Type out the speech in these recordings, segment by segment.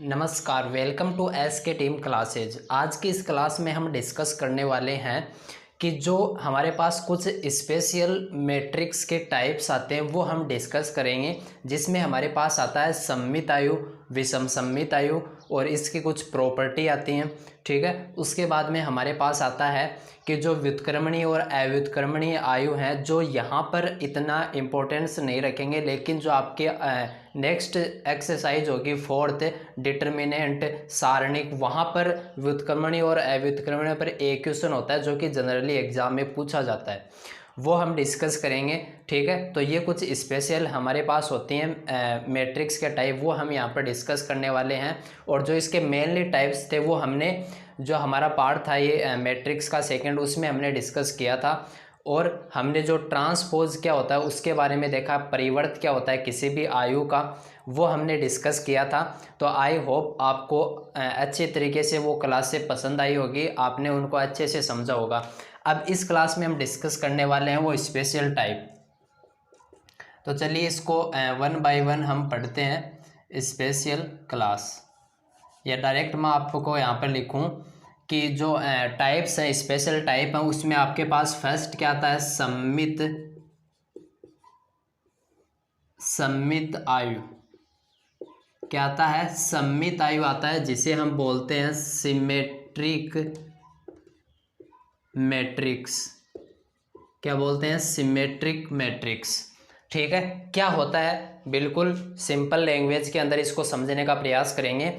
नमस्कार, welcome to S के team classes. आज की इस क्लास में हम डिस्कस करने वाले हैं कि जो हमारे पास कुछ स्पेशल मैट्रिक्स के टाइप्स आते हैं वो हम डिस्कस करेंगे, जिसमें हमारे पास आता है सममित आयु, विषम सममित आयु और इसकी कुछ प्रॉपर्टी आती हैं। ठीक है, उसके बाद में हमारे पास आता है कि जो व्युत्क्रमणीय और अव्युत्क्रमणीय आयु हैं, जो यहाँ पर इतना इम्पोर्टेंस नहीं रखेंगे, लेकिन जो आपके नेक्स्ट एक्सरसाइज होगी फोर्थ डिटर्मिनेंट सारणिक, वहाँ पर व्युत्क्रमणीय और अव्युत्क्रमणीय पर एक क्वेश्चन होता है जो कि जनरली एग्जाम में पूछा जाता है, वो हम डिस्कस करेंगे। ठीक है, तो ये कुछ स्पेशल हमारे पास होती हैं मैट्रिक्स के टाइप, वो हम यहाँ पर डिस्कस करने वाले हैं। और जो इसके मेनली टाइप्स थे वो हमने, जो हमारा पार्ट था ये मैट्रिक्स का सेकंड, उसमें हमने डिस्कस किया था। और हमने जो ट्रांसपोज क्या होता है उसके बारे में देखा, परिवर्त क्या होता है किसी भी आयु का, वो हमने डिस्कस किया था। तो आई होप आपको अच्छे तरीके से वो क्लासें पसंद आई होगी, आपने उनको अच्छे से समझा होगा। अब इस क्लास में हम डिस्कस करने वाले हैं वो स्पेशल टाइप। तो चलिए इसको वन बाय वन हम पढ़ते हैं। स्पेशल क्लास, या डायरेक्ट मैं आपको यहाँ पर लिखूँ कि जो टाइप्स हैं, स्पेशल टाइप हैं, उसमें आपके पास फर्स्ट क्या आता है, सममित आयु। क्या आता है, सममित आयु आता है, जिसे हम बोलते हैं सिमेट्रिक मैट्रिक्स। क्या बोलते हैं, सिमेट्रिक मैट्रिक्स। ठीक है, क्या होता है, बिल्कुल सिंपल लैंग्वेज के अंदर इसको समझने का प्रयास करेंगे।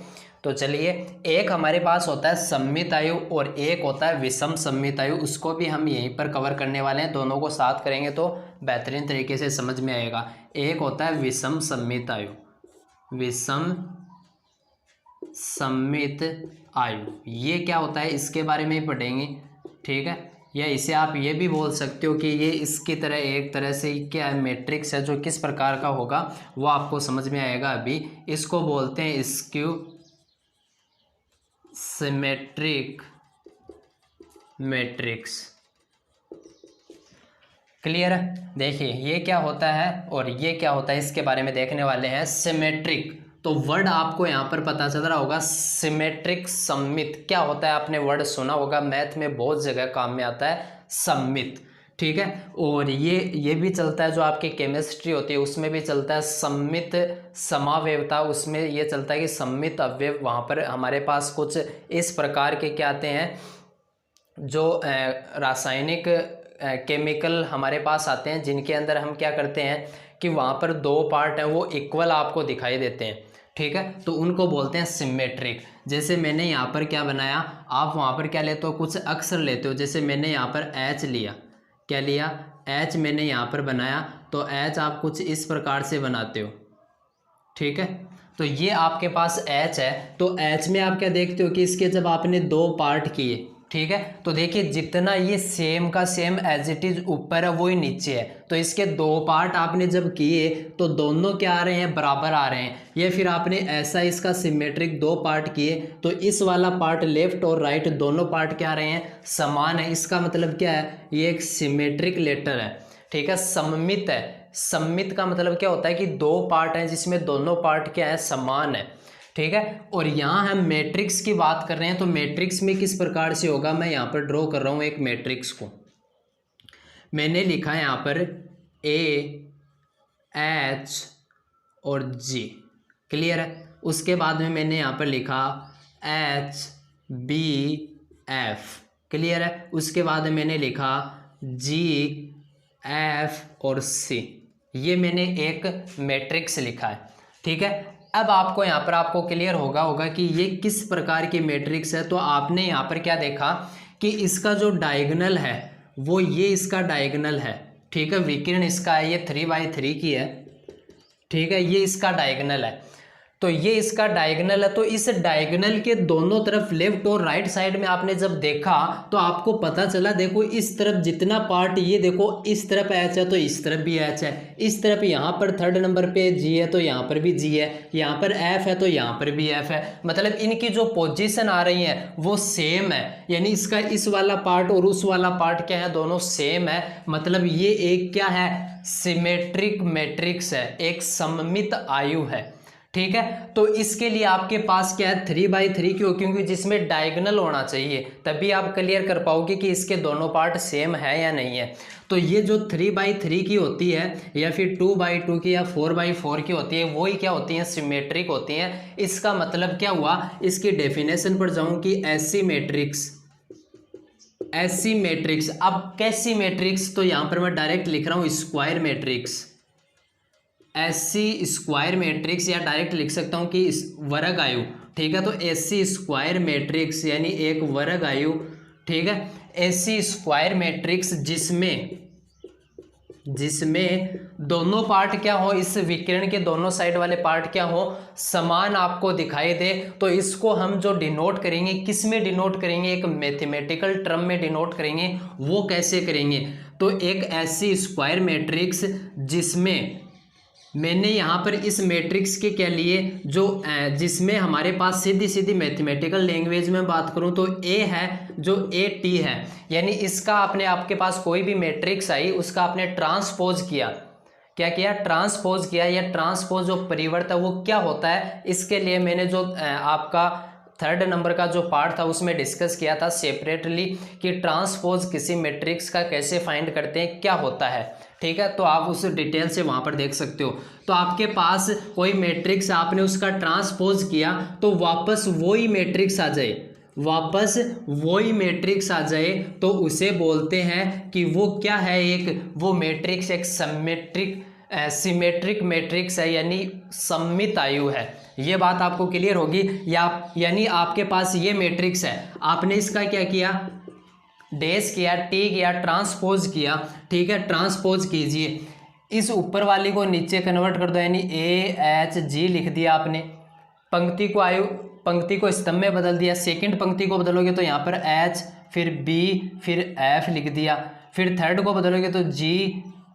तो चलिए, एक हमारे पास होता है सममित आयु और एक होता है विषम सममित आयु, उसको भी हम यहीं पर कवर करने वाले हैं। दोनों को साथ करेंगे तो बेहतरीन तरीके से समझ में आएगा। एक होता है विषम सममित आयु, विषम सममित आयु, ये क्या होता है इसके बारे में ही पढ़ेंगे। ठीक है, या इसे आप ये भी बोल सकते हो कि ये इसकी तरह एक तरह से क्या है, मैट्रिक्स है, जो किस प्रकार का होगा वो आपको समझ में आएगा अभी। इसको बोलते हैं स्क्यू सिमेट्रिक मैट्रिक्स। क्लियर है, देखिए ये क्या होता है और ये क्या होता है, इसके बारे में देखने वाले हैं। सिमेट्रिक, तो वर्ड आपको यहाँ पर पता चल रहा होगा, सिमेट्रिक सममित क्या होता है, आपने वर्ड सुना होगा, मैथ में बहुत जगह काम में आता है सममित। ठीक है, और ये भी चलता है, जो आपकी केमिस्ट्री होती है उसमें भी चलता है सममित समावयवता, उसमें ये चलता है कि सममित अवयव। वहाँ पर हमारे पास कुछ इस प्रकार के क्या आते हैं, जो रासायनिक केमिकल हमारे पास आते हैं, जिनके अंदर हम क्या करते हैं कि वहाँ पर दो पार्ट हैं वो इक्वल आपको दिखाई देते हैं। ठीक है, तो उनको बोलते हैं सिमेट्रिक। जैसे मैंने यहाँ पर क्या बनाया, आप वहाँ पर क्या लेते हो, कुछ अक्षर लेते हो। जैसे मैंने यहाँ पर एच लिया, क्या लिया, एच मैंने यहाँ पर बनाया, तो एच आप कुछ इस प्रकार से बनाते हो। ठीक है, तो ये आपके पास एच है, तो एच में आप क्या देखते हो कि इसके जब आपने दो पार्ट किए, ठीक है, तो देखिए जितना ये सेम का सेम एज इट इज ऊपर है वही नीचे है, तो इसके दो पार्ट आपने जब किए तो दोनों क्या आ रहे हैं, बराबर आ रहे हैं। ये फिर आपने ऐसा इसका सिमेट्रिक दो पार्ट किए तो इस वाला पार्ट लेफ्ट और राइट दोनों पार्ट क्या आ रहे हैं, समान है। इसका मतलब क्या है, ये एक सिमेट्रिक लेटर है। ठीक है, सममित है। सममित का मतलब क्या होता है कि दो पार्ट हैं जिसमें दोनों पार्ट क्या है, समान है। ठीक है, और यहाँ हम मैट्रिक्स की बात कर रहे हैं, तो मैट्रिक्स में किस प्रकार से होगा, मैं यहाँ पर ड्रॉ कर रहा हूँ एक मैट्रिक्स को। मैंने लिखा है यहाँ पर ए, एच और जी। क्लियर है, उसके बाद में मैंने यहाँ पर लिखा एच, बी, एफ। क्लियर है, उसके बाद में मैंने लिखा जी, एफ और सी। ये मैंने एक मैट्रिक्स लिखा है। ठीक है, अब आपको यहाँ पर आपको क्लियर होगा कि ये किस प्रकार की मैट्रिक्स है। तो आपने यहाँ पर क्या देखा कि इसका जो डायगोनल है वो ये इसका डायगोनल है। ठीक है, विकर्ण इसका है, ये 3/3 की है। ठीक है, ये इसका डायगोनल है, तो ये इसका डायगोनल है। तो इस डायगोनल के दोनों तरफ लेफ्ट और राइट साइड में आपने जब देखा तो आपको पता चला, देखो इस तरफ जितना पार्ट, ये देखो इस तरफ एच है तो इस तरफ भी एच है, इस तरफ यहाँ पर थर्ड नंबर पे जी है तो यहाँ पर भी जी है, यहाँ पर एफ है तो यहाँ पर भी एफ है। मतलब इनकी जो पोजीशन आ रही है वो सेम है, यानी इसका इस वाला पार्ट और उस वाला पार्ट क्या है, दोनों सेम है। मतलब ये एक क्या है, सिमेट्रिक मैट्रिक्स है, एक सममित आयु है। ठीक है। तो इसके लिए आपके पास क्या है 3/3 क्यों, क्योंकि जिसमें डायगोनल होना चाहिए, तभी आप क्लियर कर पाओगे कि इसके दोनों पार्ट सेम है या नहीं है। तो ये जो 3/3 की होती है या फिर 2/2 की या 4/4 की होती है, वही क्या होती हैं, सिमेट्रिक होती हैं। इसका मतलब क्या हुआ, इसकी डेफिनेशन पर जाऊं कि एसी मैट्रिक्स। अब कैसी मैट्रिक्स, तो यहां पर मैं डायरेक्ट लिख रहा हूं square matrix, AC square matrix, या डायरेक्ट लिख सकता हूं कि वर्ग आयु, ठीक है। तो एसी स्क्वायर मैट्रिक्स यानी एक वर्ग आयु, ठीक है। एसी स्क्वायर मैट्रिक्स जिसमें दोनों पार्ट क्या हो, इस विकर्ण के दोनों साइड वाले पार्ट क्या हो, समान आपको दिखाई दे। तो इसको हम जो डिनोट करेंगे, किस में डिनोट करेंगे, एक मैथमेटिकल टर्म में डिनोट करेंगे। वो कैसे करेंगे, तो एक ऐसी स्क्वायर मैट्रिक्स जिसमें मैंने यहाँ पर इस मैट्रिक्स के क्या लिए, जो जिसमें हमारे पास सीधी सीधी मैथमेटिकल लैंग्वेज में बात करूँ तो ए है, जो ए टी है, यानी इसका आपके पास कोई भी मैट्रिक्स आई, उसका आपने ट्रांसपोज किया, क्या किया, ट्रांसपोज किया। या ट्रांसपोज जो परिवर्तन वो क्या होता है, इसके लिए मैंने जो आपका 3rd नंबर का जो पार्ट था उसमें डिस्कस किया था सेपरेटली कि ट्रांसपोज किसी मैट्रिक्स का कैसे फाइंड करते हैं, क्या होता है, ठीक है। तो आप उस डिटेल से वहां पर देख सकते हो। तो आपके पास कोई मैट्रिक्स, आपने उसका ट्रांसपोज किया तो वापस वही मैट्रिक्स आ जाए, तो उसे बोलते हैं कि वो क्या है, वो मैट्रिक्स एक सिमेट्रिक मैट्रिक्स है, यानी सममित आयु है। ये बात आपको क्लियर होगी। यानी आपके पास ये मैट्रिक्स है, आपने इसका क्या किया, डैश किया, टी किया, ट्रांसपोज किया, ठीक है। ट्रांसपोज कीजिए, इस ऊपर वाली को नीचे कन्वर्ट कर दो, यानी AHG लिख दिया आपने। पंक्ति को स्तंभ में बदल दिया। सेकंड पंक्ति को बदलोगे तो यहाँ पर H, फिर B, फिर F लिख दिया। फिर थर्ड को बदलोगे तो G,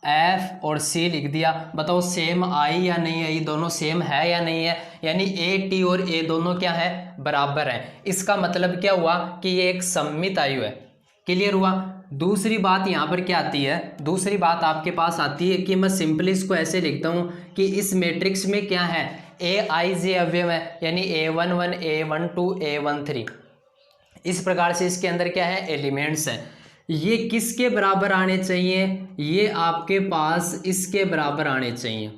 F और C लिख दिया। बताओ सेम आई या नहीं आई, दोनों सेम है या नहीं है, यानी A, T और A दोनों क्या है, बराबर हैं। इसका मतलब क्या हुआ कि ये एक सममित आयु है। क्लियर हुआ। दूसरी बात यहाँ पर क्या आती है, दूसरी बात आपके पास आती है कि मैं सिंपली इसको ऐसे लिखता हूँ कि इस मैट्रिक्स में क्या है, AIJ अवयव है, यानी A11, A12, A13, इस प्रकार से इसके अंदर क्या है, एलिमेंट्स हैं। ये किसके बराबर आने चाहिए, ये आपके पास इसके बराबर आने चाहिए।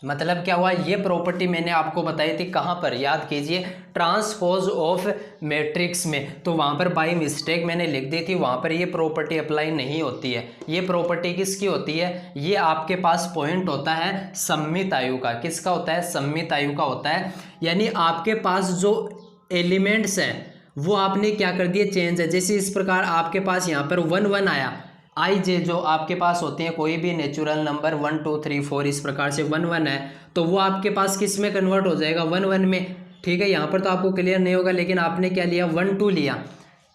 मतलब क्या हुआ, ये प्रॉपर्टी मैंने आपको बताई थी कहाँ पर, याद कीजिए, ट्रांसपोज ऑफ मैट्रिक्स में। तो वहाँ पर बाय मिस्टेक मैंने लिख दी थी, वहाँ पर ये प्रॉपर्टी अप्लाई नहीं होती है। ये प्रॉपर्टी किसकी होती है, ये आपके पास पॉइंट होता है सममित आयु का। किसका होता है, सममित आयु का होता है। यानी आपके पास जो एलिमेंट्स हैं वो आपने क्या कर दिए, चेंज है। जैसे इस प्रकार आपके पास यहाँ पर 1 1 आया, IJ जो आपके पास होते हैं कोई भी नेचुरल नंबर 1 2 3 4 इस प्रकार से 1 1 है, तो वो आपके पास किस में कन्वर्ट हो जाएगा, 1 1 में। ठीक है, यहाँ पर तो आपको क्लियर नहीं होगा, लेकिन आपने क्या लिया, 1 2 लिया,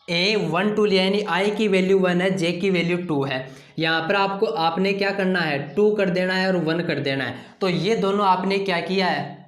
A1 2 लिया, यानी I की वैल्यू 1 है, J की वैल्यू 2 है। यहाँ पर आपने क्या करना है, 2 कर देना है और 1 कर देना है। तो ये दोनों आपने क्या किया है,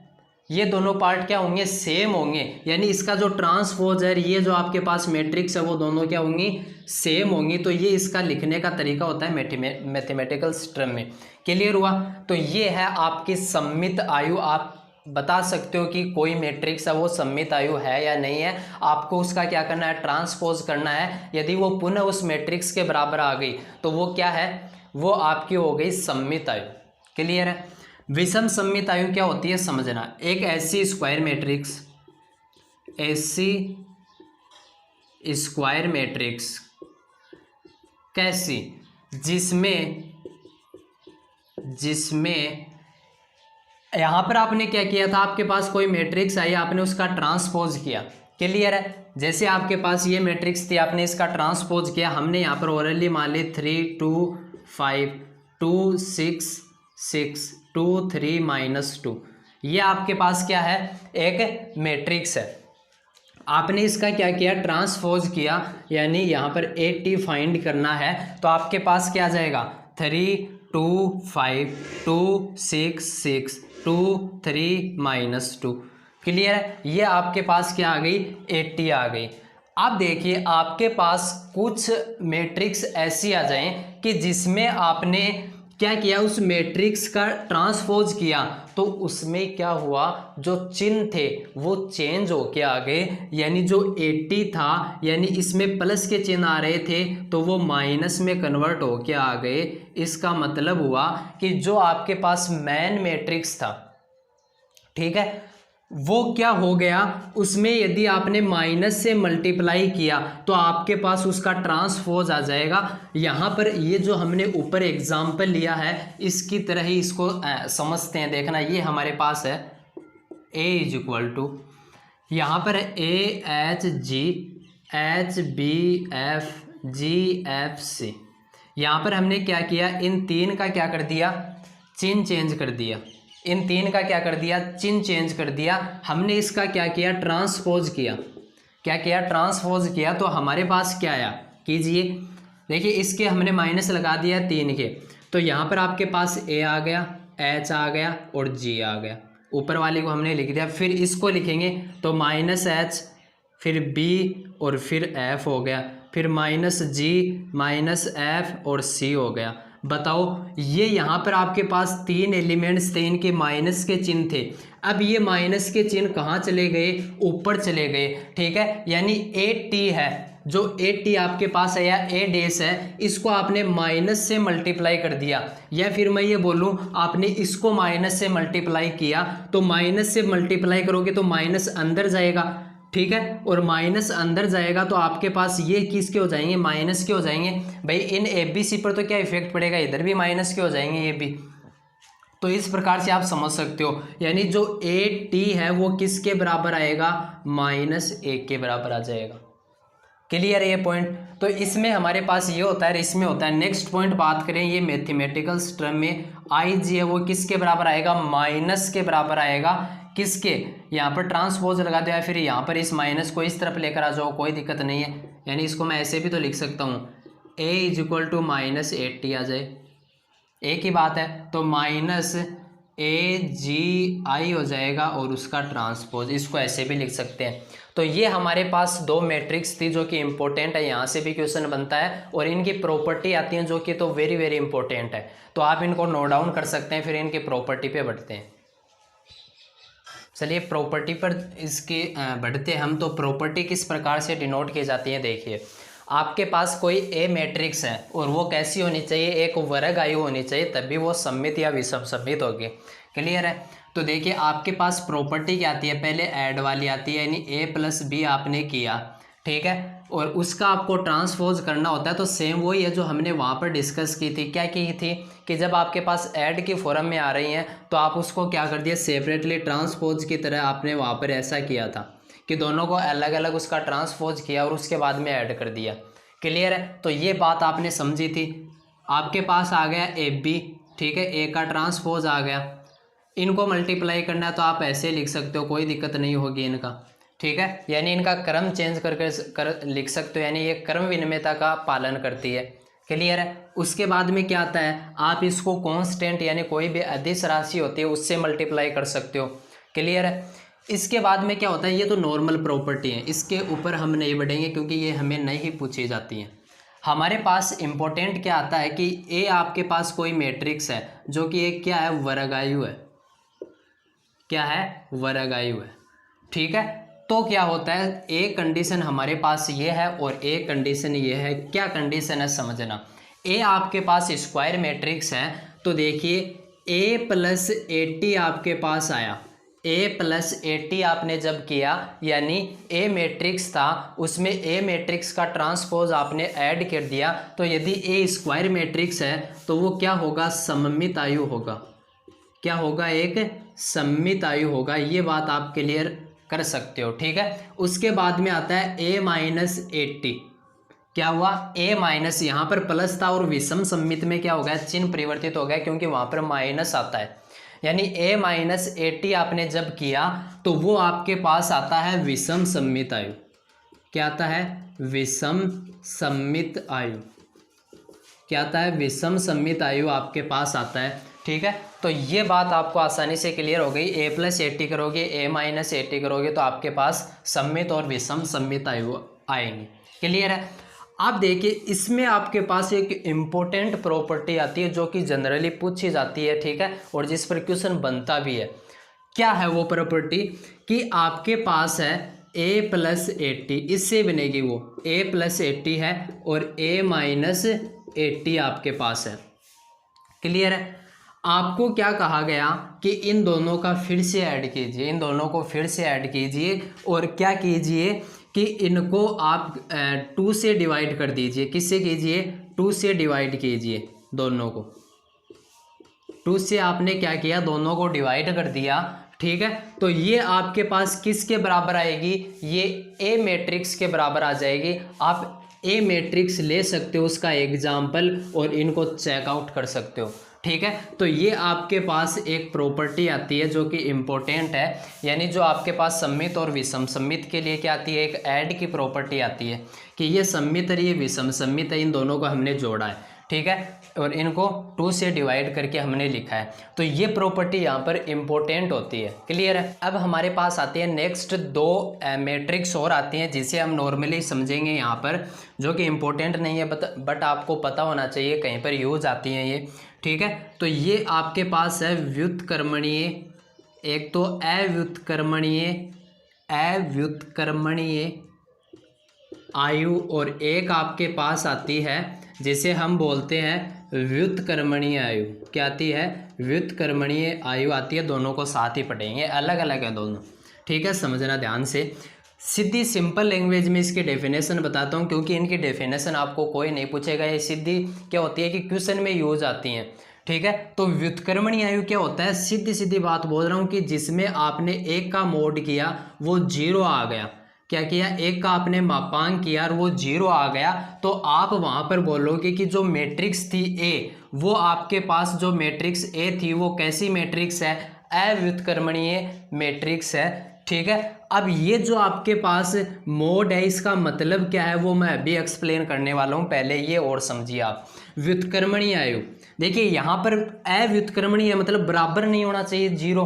ये दोनों पार्ट क्या होंगे, सेम होंगे। यानी इसका जो ट्रांसपोज है, ये जो आपके पास मैट्रिक्स है, वो दोनों क्या होंगी, सेम होंगी। तो ये इसका लिखने का तरीका होता है मैथमेटिकल टर्म में। क्लियर हुआ। तो ये है आपकी सममित आयु। आप बता सकते हो कि कोई मैट्रिक्स है वो सममित आयु है या नहीं है। आपको उसका क्या करना है, ट्रांसपोज करना है। यदि वो पुनः उस मैट्रिक्स के बराबर आ गई तो वो क्या है, वो आपकी हो गई सममित आयु। क्लियर है। विषम सममित आयु क्या होती है समझना। एक ऐसी स्क्वायर मैट्रिक्स, ऐसी स्क्वायर मैट्रिक्स कैसी, जिसमें यहां पर आपने क्या किया था, आपके पास कोई मैट्रिक्स आई, आपने उसका ट्रांसपोज किया। क्लियर है। जैसे आपके पास ये मैट्रिक्स थी, आपने इसका ट्रांसपोज किया। हमने यहाँ पर ओरली मान ली 3 2 5 2 6 6 2 3 -2। ये आपके पास क्या है, एक मैट्रिक्स है। आपने इसका क्या किया, ट्रांसपोज किया, यानी यहाँ पर 80 फाइंड करना है। तो आपके पास क्या आ जाएगा, 3 2 5 2 6 6 2 3 -2। क्लियर है। ये आपके पास क्या आ गई, 80 आ गई। अब देखिए आपके पास कुछ मैट्रिक्स ऐसी आ जाएं कि जिसमें आपने क्या किया, उस मैट्रिक्स का ट्रांसपोज किया, तो उसमें क्या हुआ, जो चिन्ह थे वो चेंज होके आ गए। यानी जो 80 था, यानी इसमें प्लस के चिन्ह आ रहे थे तो वो माइनस में कन्वर्ट होके आ गए। इसका मतलब हुआ कि जो आपके पास मेन मैट्रिक्स था, ठीक है, वो क्या हो गया, उसमें यदि आपने माइनस से मल्टीप्लाई किया तो आपके पास उसका ट्रांसपोज आ जाएगा। यहाँ पर ये जो हमने ऊपर एग्जाम्पल लिया है इसकी तरह ही इसको समझते हैं। देखना, ये हमारे पास है a इज इक्वल टू, यहाँ पर AHGHBFGFC। यहाँ पर हमने क्या किया, इन तीन का क्या कर दिया, चिन्ह चेंज कर दिया। इन तीन का क्या कर दिया, चिन्ह चेंज कर दिया। हमने इसका क्या किया, ट्रांसपोज किया। क्या किया, ट्रांसपोज किया। तो हमारे पास क्या आया, कीजिए, देखिए इसके हमने माइनस लगा दिया 3 के, तो यहाँ पर आपके पास A आ गया, H आ गया और G आ गया। ऊपर वाले को हमने लिख दिया। फिर इसको लिखेंगे तो -H, फिर B और फिर F हो गया, फिर -G, -F और C हो गया। बताओ, ये यहाँ पर आपके पास 3 एलिमेंट्स थे, इनके माइनस के चिन्ह थे। अब ये माइनस के चिन्ह कहाँ चले गए, ऊपर चले गए, ठीक है। यानी AT है, जो AT आपके पास है या A डैश है, इसको आपने माइनस से मल्टीप्लाई कर दिया, या फिर मैं ये बोलूँ आपने इसको माइनस से मल्टीप्लाई किया। तो माइनस से मल्टीप्लाई करोगे तो माइनस अंदर जाएगा, ठीक है, और माइनस अंदर जाएगा तो आपके पास ये किसके हो जाएंगे, माइनस के हो जाएंगे। भाई इन ABC पर तो क्या इफेक्ट पड़ेगा, इधर भी माइनस के हो जाएंगे ये भी। तो इस प्रकार से आप समझ सकते हो, यानी जो AT है वो किसके बराबर आएगा, -1 के बराबर आ जाएगा। क्लियर है ये पॉइंट। तो इसमें हमारे पास ये होता है, इसमें होता है। नेक्स्ट पॉइंट बात करें, ये मैथमेटिकल टर्म में IG है वो किसके बराबर आएगा, माइनस के बराबर आएगा। किसके, यहाँ पर ट्रांसपोज लगा दिया, फिर यहाँ पर इस माइनस को इस तरफ लेकर आ जाओ, कोई दिक्कत नहीं है। यानी इसको मैं ऐसे भी तो लिख सकता हूँ, A इज इक्वल टू -80 आ जाए, एक ही बात है। तो -AGI हो जाएगा और उसका ट्रांसपोज, इसको ऐसे भी लिख सकते हैं। तो ये हमारे पास 2 मैट्रिक्स थी जो कि इंपॉर्टेंट है, यहाँ से भी क्वेश्चन बनता है, और इनकी प्रॉपर्टी आती है जो कि तो वेरी वेरी इंपॉर्टेंट है। तो आप इनको नोट डाउन कर सकते हैं, फिर इनकी प्रॉपर्टी पे बढ़ते हैं। चलिए प्रॉपर्टी पर इसके बढ़ते हम। तो प्रॉपर्टी किस प्रकार से डिनोट की जाती है, देखिए आपके पास कोई A मैट्रिक्स है और वो कैसी होनी चाहिए, एक वर्ग आयु होनी चाहिए, तभी वो सममित या विषम सममित होगी। क्लियर है। तो देखिए आपके पास प्रॉपर्टी क्या आती है, पहले ऐड वाली आती है, यानी A + B आपने किया, ठीक है, और उसका आपको ट्रांसपोज करना होता है। तो सेम वही है जो हमने वहाँ पर डिस्कस की थी। क्या की थी कि जब आपके पास ऐड की फॉर्म में आ रही हैं तो आप उसको क्या कर दिया, सेपरेटली ट्रांसपोज की तरह आपने वहाँ पर ऐसा किया था कि दोनों को अलग अलग उसका ट्रांसपोज किया और उसके बाद में ऐड कर दिया। क्लियर है। तो ये बात आपने समझी थी। आपके पास आ गया AB, ठीक है, A का ट्रांसपोज आ गया, इनको मल्टीप्लाई करना है तो आप ऐसे लिख सकते हो, कोई दिक्कत नहीं होगी इनका, ठीक है। यानी इनका क्रम चेंज कर लिख सकते हो, यानी ये क्रम विनिमयता का पालन करती है। क्लियर है। उसके बाद में क्या आता है, आप इसको कांस्टेंट यानी कोई भी अदिश राशि होती है उससे मल्टीप्लाई कर सकते हो। क्लियर है। इसके बाद में क्या होता है, ये तो नॉर्मल प्रॉपर्टी है, इसके ऊपर हम नहीं बढ़ेंगे क्योंकि ये हमें नहीं पूछी जाती हैं। हमारे पास इम्पोर्टेंट क्या आता है कि A आपके पास कोई मैट्रिक्स है जो कि एक क्या है, वर्गायु है। क्या है, वर्गायु है, ठीक है। तो क्या होता है, एक कंडीशन हमारे पास ये है और एक कंडीशन ये है। क्या कंडीशन है समझना। A आपके पास स्क्वायर मैट्रिक्स है, तो देखिए A + 80 आपके पास आया। A + 80 आपने जब किया, यानी A मैट्रिक्स था, उसमें A मैट्रिक्स का ट्रांसपोज आपने ऐड कर दिया, तो यदि A स्क्वायर मैट्रिक्स है तो वो क्या होगा, सममित आयु होगा। क्या होगा, एक सममित आयु होगा। ये बात आप क्लियर कर सकते हो, ठीक है। उसके बाद में आता है A - 80। क्या हुआ, A माइनस, यहाँ पर प्लस था और विषम सममित में क्या हो गया, चिन्ह परिवर्तित हो गया क्योंकि वहाँ पर माइनस आता है। यानी A - 80 आपने जब किया तो वो आपके पास आता है विषम सममित आयु। क्या आता है, विषम सममित आयु। क्या आता है, विषम सममित आयु आपके पास आता है, ठीक है। तो ये बात आपको आसानी से क्लियर हो गई। A + 80 करोगे, A - 80 करोगे तो आपके पास सममित और विषम सममित आयु आएंगे। क्लियर है। आप देखिए इसमें आपके पास एक इम्पोर्टेंट प्रॉपर्टी आती है जो कि जनरली पूछी जाती है, ठीक है, और जिस पर क्वेश्चन बनता भी है। क्या है वो प्रॉपर्टी कि आपके पास है a+80, इससे बनेगी वो a+80 है और a-80 आपके पास है। क्लियर है। आपको क्या कहा गया कि इन दोनों का फिर से ऐड कीजिए, इन दोनों को फिर से ऐड कीजिए और क्या कीजिए कि इनको आप 2 से डिवाइड कर दीजिए। किससे कीजिए? 2 से डिवाइड कीजिए दोनों को। 2 से आपने क्या किया? दोनों को डिवाइड कर दिया, ठीक है। तो ये आपके पास किसके बराबर आएगी? ये ए मैट्रिक्स के बराबर आ जाएगी। आप ए मैट्रिक्स ले सकते हो उसका एग्जाम्पल और इनको चेकआउट कर सकते हो, ठीक है। तो ये आपके पास एक प्रॉपर्टी आती है जो कि इम्पोर्टेंट है, यानी जो आपके पास सममित और विषम सममित के लिए क्या आती है? एक ऐड की प्रॉपर्टी आती है कि ये सममित है, ये विषम सममित है, इन दोनों को हमने जोड़ा है, ठीक है, और इनको 2 से डिवाइड करके हमने लिखा है। तो ये प्रॉपर्टी यहाँ पर इम्पोर्टेंट होती है। क्लियर है। अब हमारे पास आती है नेक्स्ट 2 मैट्रिक्स और आती हैं जिसे हम नॉर्मली समझेंगे यहाँ पर, जो कि इम्पोर्टेंट नहीं है बट आपको पता होना चाहिए, कहीं पर यूज आती हैं ये, ठीक है। तो ये आपके पास है व्युत्क्रमणीय, एक तो अव्युत्क्रमणीय आयु, और एक आपके पास आती है जिसे हम बोलते हैं व्युत्क्रमणीय आयु। क्या आती है? व्युत्क्रमणीय आयु आती है। दोनों को साथ ही पढ़ेंगे, अलग अलग है दोनों, ठीक है, समझना ध्यान से। सीधी सिंपल लैंग्वेज में इसकी डेफिनेशन बताता हूँ, क्योंकि इनकी डेफिनेशन आपको कोई नहीं पूछेगा। ये सीधी क्या होती है कि क्वेश्चन में यूज आती हैं, ठीक है। तो व्युत्क्रमणीय आयु क्या होता है? सीधी सीधी बात बोल रहा हूँ कि जिसमें आपने एक का मोड किया वो 0 आ गया। क्या किया? एक का आपने मापांक किया और वो 0 आ गया, तो आप वहां पर बोलोगे कि जो मैट्रिक्स थी ए, वो आपके पास जो मैट्रिक्स ए थी वो कैसी मैट्रिक्स है? अव्युत्क्रमणीय मैट्रिक्स है, ठीक है। अब ये जो आपके पास मोड है इसका मतलब क्या है वो मैं अभी एक्सप्लेन करने वाला हूँ, पहले ये और समझिए आप। व्युत्क्रमणीय आयु, देखिए यहाँ पर अव्युत्क्रमणीय मतलब बराबर नहीं होना चाहिए 0,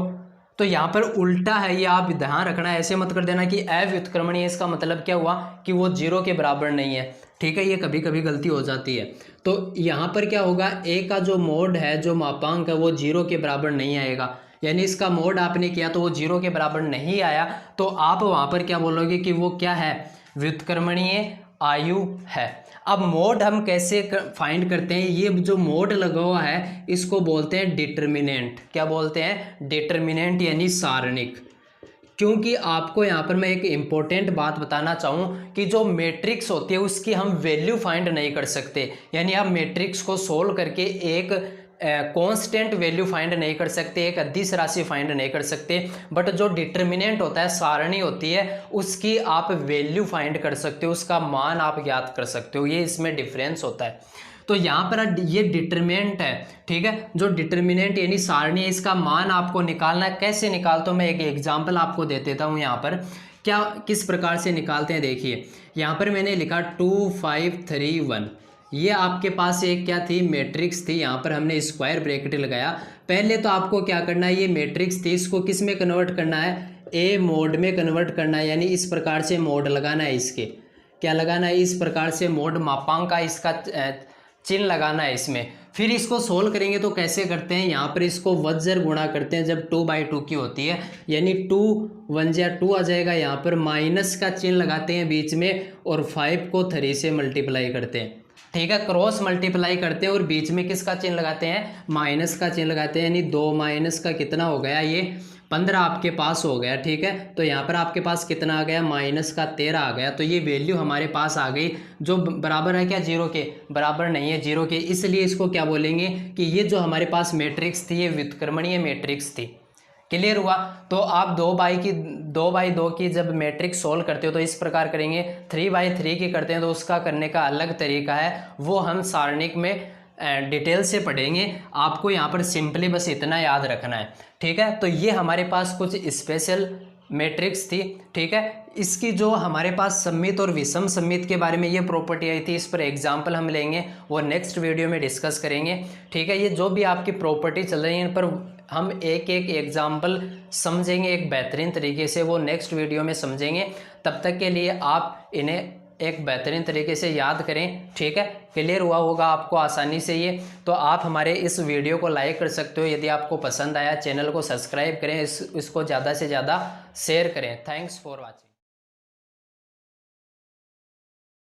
तो यहाँ पर उल्टा है, ये आप ध्यान रखना, ऐसे मत कर देना कि अव्युत्क्रमणीय, इसका मतलब क्या हुआ कि वो 0 के बराबर नहीं है, ठीक है। ये कभी कभी गलती हो जाती है। तो यहाँ पर क्या होगा? ए का जो मोड है, जो मापांक है, वो 0 के बराबर नहीं आएगा, यानी इसका मोड आपने किया तो वो 0 के बराबर नहीं आया, तो आप वहाँ पर क्या बोलोगे कि वो क्या है? व्युत्क्रमणीय आयु है। अब मोड हम कैसे फाइंड करते हैं? ये जो मोड लगा हुआ है इसको बोलते हैं डिटर्मिनेंट। क्या बोलते हैं? डिटर्मिनेंट, यानी सारणिक। क्योंकि आपको यहाँ पर मैं एक इम्पोर्टेंट बात बताना चाहूँ कि जो मैट्रिक्स होती है उसकी हम वैल्यू फाइंड नहीं कर सकते, यानी आप मैट्रिक्स को सोल्व करके एक कांस्टेंट वैल्यू फाइंड नहीं कर सकते, एक अदिश राशि फाइंड नहीं कर सकते, बट जो डिटर्मिनेंट होता है, सारणी होती है, उसकी आप वैल्यू फाइंड कर सकते हो, उसका मान आप ज्ञात कर सकते हो। ये इसमें डिफरेंस होता है। तो यहाँ पर ये डिटर्मिनेंट है, ठीक है, जो डिटर्मिनेंट यानी सारणी है, इसका मान आपको निकालना है। कैसे निकालता हूँ मैं एक एग्जाम्पल आपको दे देता हूँ। यहाँ पर क्या किस प्रकार से निकालते हैं देखिए। यहाँ पर मैंने लिखा 2 5 3 1, ये आपके पास एक क्या थी? मैट्रिक्स थी। यहाँ पर हमने स्क्वायर ब्रैकेट लगाया। पहले तो आपको क्या करना है, ये मैट्रिक्स थी, इसको किस में कन्वर्ट करना है? ए मोड में कन्वर्ट करना है, यानी इस प्रकार से मोड लगाना है। इसके क्या लगाना है? इस प्रकार से मोड, मापांक का इसका चिन्ह लगाना है इसमें। फिर इसको सोल्व करेंगे तो कैसे करते हैं? यहाँ पर इसको वज्र गुणा करते हैं जब 2/2 की होती है, यानी 2 1 जा 2 आ जाएगा। यहाँ पर माइनस का चिन्ह लगाते हैं बीच में और 5 को 3 से मल्टीप्लाई करते हैं, ठीक है, क्रॉस मल्टीप्लाई करते हैं और बीच में किसका चिन्ह लगाते हैं? माइनस का चिन्ह लगाते हैं, यानी 2 माइनस का कितना हो गया? ये 15 आपके पास हो गया, ठीक है। तो यहाँ पर आपके पास कितना आ गया? माइनस का 13 आ गया। तो ये वैल्यू हमारे पास आ गई, जो बराबर है क्या? 0 के बराबर नहीं है, 0 के, इसलिए इसको क्या बोलेंगे कि ये जो हमारे पास मैट्रिक्स थी ये व्युत्क्रमणीय मैट्रिक्स थी। क्लियर हुआ? तो आप 2/2 की जब मैट्रिक्स सोल्व करते हो तो इस प्रकार करेंगे। 3/3 की करते हैं तो उसका करने का अलग तरीका है, वो हम सारणिक में डिटेल से पढ़ेंगे। आपको यहाँ पर सिंपली बस इतना याद रखना है, ठीक है। तो ये हमारे पास कुछ स्पेशल मैट्रिक्स थी, ठीक है। इसकी जो हमारे पास सममित और विषम सममित के बारे में ये प्रॉपर्टी आई थी, इस पर एग्जाम्पल हम लेंगे, वो नेक्स्ट वीडियो में डिस्कस करेंगे, ठीक है। ये जो भी आपकी प्रॉपर्टी चल रही है इन पर हम एक एक एग्जाम्पल समझेंगे एक बेहतरीन तरीके से, वो नेक्स्ट वीडियो में समझेंगे। तब तक के लिए आप इन्हें एक बेहतरीन तरीके से याद करें। ठीक है, क्लियर हुआ होगा आपको आसानी से ये। तो आप हमारे इस वीडियो को लाइक कर सकते हो यदि आपको पसंद आया। चैनल को सब्सक्राइब करें, इसको ज़्यादा से ज़्यादा शेयर करें। Thanks for watching.